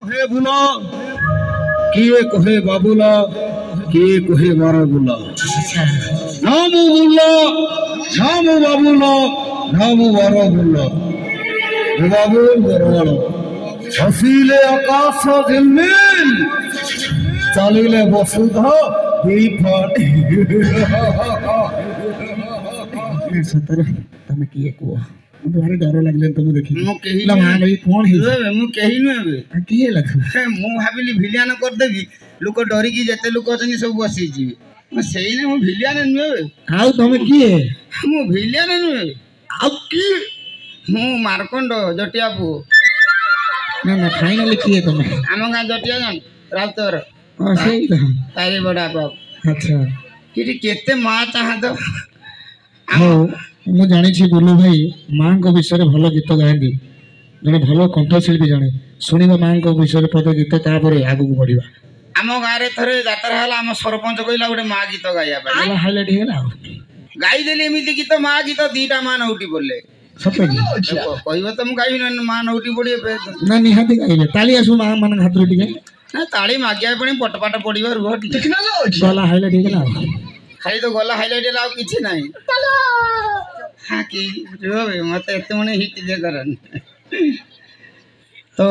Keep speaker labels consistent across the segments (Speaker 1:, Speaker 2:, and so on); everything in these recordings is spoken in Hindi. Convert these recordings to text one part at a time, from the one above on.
Speaker 1: कहे बुला किए कहे बाबूला किए कहे बाराबुला नामू बुल्ला नामू बाबूला नामू बाराबुला बाबुल बरवाड़ो हसीले आकाश जिलमिल चालिले वसुधा दीपट
Speaker 2: सतरे तमे किए को मुझे भारी डर लागले तुम देखि
Speaker 3: मु केही
Speaker 2: ला मां भाई कोन हे
Speaker 3: मु केही न हेबे
Speaker 2: किए लख
Speaker 3: मु भाबिली भिलियान कर देबी लोक डरी की जते लोक अछनी सब बसी जीवे मु सेही ने मु भिलियान न हेबे
Speaker 2: आउ तमे किए
Speaker 3: मु भिलियान न हेबे
Speaker 2: आउ की
Speaker 3: मु मारकंड जटिया पु
Speaker 2: ना ना फाइनली किए तमे
Speaker 3: आम गा जटिया जान राउतर
Speaker 2: हां सही तो
Speaker 3: तारे बड़ा बाप
Speaker 2: अच्छा
Speaker 3: कि केते मा चाहा तो
Speaker 2: हो मु जानि छी बोलू भाई मां को विषय रे भलो गीत गाएंदी जने भलो कंठशिल्पी जाने सुनिबा मां को विषय रे पद गीत तापरे आगु को बढ़िबा
Speaker 3: आम गारे थरे यात्रा हला आम सरपंच कइला गोटे मा गीत गाया
Speaker 2: बोला हाइलाइट हेला
Speaker 3: गाई देली एमिति गीत मा गीत दीटा मा नउटी बोले
Speaker 2: सत्य
Speaker 3: कहबो त मु गाई न मा नउटी पड़ी
Speaker 2: ना निहाती गाइले ताली आसु मां मन हातरे टिके
Speaker 3: ना ताली मागिया पणी पटपाट पड़िबा रुह
Speaker 2: बोला हाइलाइट हेला
Speaker 3: खाली तो गला हाइलाइट लाउ किछि नाही हाँ कि रे मत एते मने हिट दे करन तो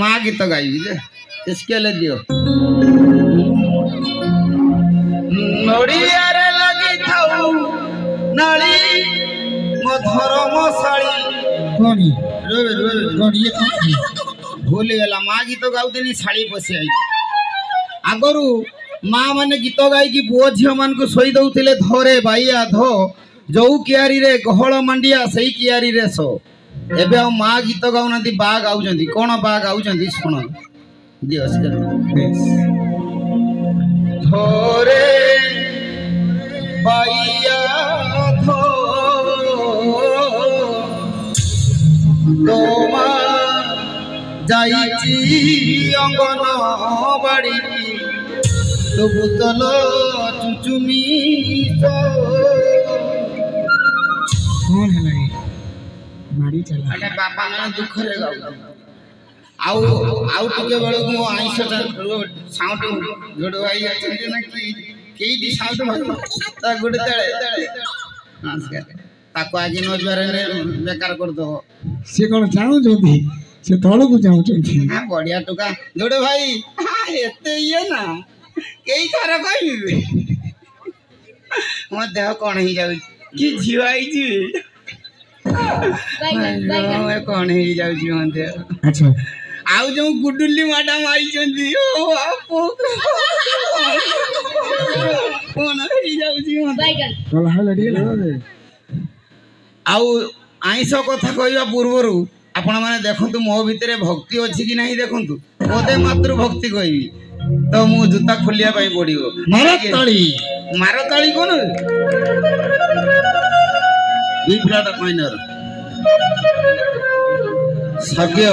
Speaker 3: माँ गीत गाइबी जे इसके ले दियो नड़िया रे लगी थाउ नड़ी मधुर मसाली
Speaker 2: कोनी
Speaker 3: रे
Speaker 2: कोनी ये कोनी
Speaker 3: भूल गला माँ गीत गाउ देनी साड़ी पसी आई आगरु माँ माने गीत गाई की पुओ झियो मान को सोई दउथिले धरे बाइया धो जो कियारी रे गहल मांडिया सही कियारी रे सो एबे आ माँ गीत गाउ नथी बा गाउचंती कोन बा गाउचंती सुन दियो धरे बाइया धो तोमा जाईची अंगन बाड़ी तो बुतल चुचुमी तो
Speaker 2: कौन है नहीं मारी चला
Speaker 3: अरे बापा मैंने दुख रे गाउ आउ आउ टिके बेल को आइस साउंड जोड़ भाई अछन ना कि केई साउंड भाई ता गुड तळे नमस्कार ताको आगे न जरे ने बेकार कर दो
Speaker 2: से कौन चाहू जोदी से तळ को चाहू जोदी
Speaker 3: हां बढ़िया टुका जोड़ भाई एते ये ना केई थारा कहबी मो देह कोन ही जाउ कि झियो आई जी मैं कौन ही जाउ जी मन देह
Speaker 2: अच्छा
Speaker 3: आउ जो गुडुल्ली मैडम आई चंदी ओ आपो कोन ही जाउ जी मन
Speaker 2: बोला हाइलाइट
Speaker 3: आउ आइस कथा कहवा पूर्वरु आपण माने देखंतु मो भितरे भक्ति अछि कि नहीं देखंतु ओदे मात्र भक्ति कहबी तो मु जूता खोलिया पाई पड़िबो मार ताली कोन बी फ्लैट माइनर सग्य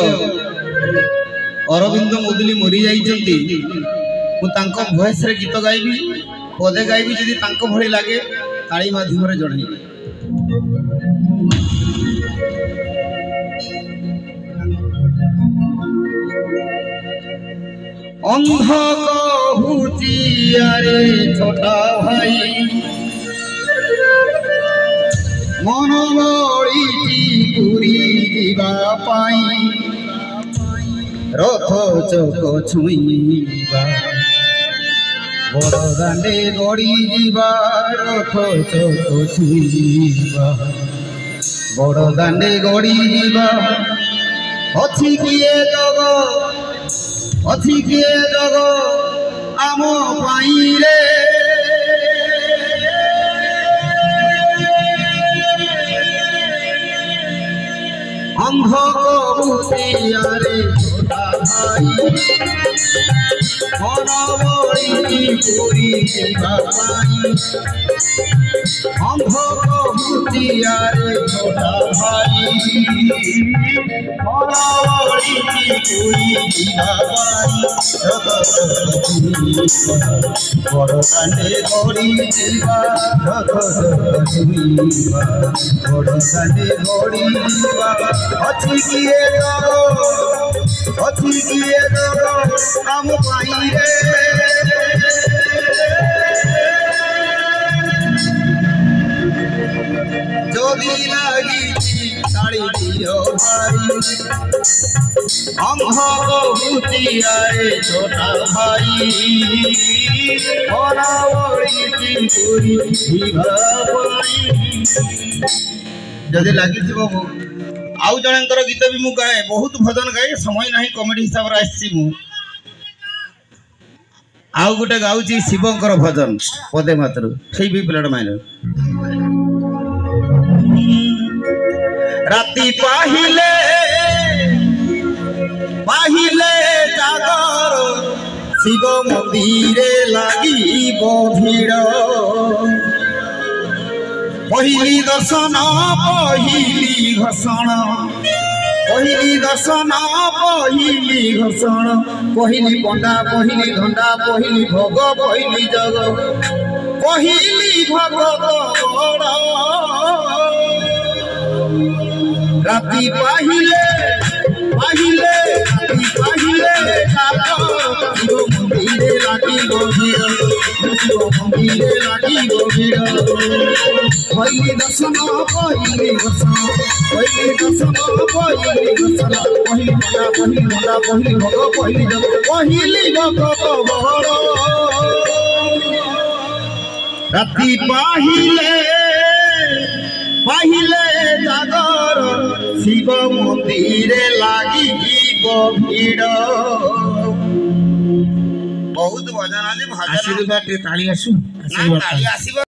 Speaker 3: अरविंद मुदली मरी जाइछंती मु तांको वॉइस रे गीत गाइबी पदे गाइबी जदी तांको भली लागे ताली माध्यम रे जणाइबी अंध कहूची अरे छोटा भाई मन बड़ी पूरी जीवा पाई रथ चौक छुईबा बड़ दांडे गड़ी जीवा रथ चौक छुईबा बड़ दांडे गड़ी जीवा अछि किए जग अछि किए जग आम पाई रे अंध कबूतियारे छोटा भाई मन बड़ी पूरी जीवा पाई अंध कबूतियारे छोटा भाई मन बड़ी पूरी जीवा पाई बड़ दांडे गड़ी जीवा बड़ दांडे गड़ी जीवा अछि किए ଅଛି କିଏ ଜଗ ଆମ ପାଇଁ ରେ যদি লাগিছি তাଳି দিও ভাই অঙ্গ কহুছি আরে ছোটা ভাই মরা ওড়িছি পুরি ভিভা পাই যদি লাগিଥିବ ମୁଁ ଆଉ ଜଣଙ୍କର ଗୀତ ବି ମୁଁ ଗାଏ ବହୁତ ଭଜନ ଗାଏ ସମୟ ନାହିଁ କମେଡି ହିସାବରେ ଆସିଛି ମୁଁ ଆଉ ଗୋଟେ ଗାଉଛି ଶିବଙ୍କର ଭଜନ ପଦେ ମାତ୍ର ସେଇ ବି ପିଲାଟା ମାଇଲ রাতি পাহিলে পাহিলে জাগর শিব মন্দিরে লাগিব ভিড় পহিলি দর্শন পহিলি ঘোষণ পহিলি দর্শন পহিলি ঘোষণ পহিলি পণ্ডা পহিলি ধন্দা পহিলি ভোগ পহিলি জগ পহিলি ভগত বড় রাতি পাহিলে পাহিলে রাতি পাহিলে শিব মন্দিরে লাগিব ভিড় শিব মন্দিরে লাগিব ভিড় পহিলি দর্শন পহিলি ঘোষণ পহিলি দর্শন পহিলি ঘোষণ পহিলি মন্ডা পহিলি মন্ডা পহিলি ভোগ পহিলি জগ পহিলি ভগত বড় রাতি পাহিলে পাহিলে জাগর শিব মন্দিরে লাগিব ভিড় বহুত ভজন আছে
Speaker 2: আশীর্বাদ তাଳି আসু
Speaker 3: না তালি আসিব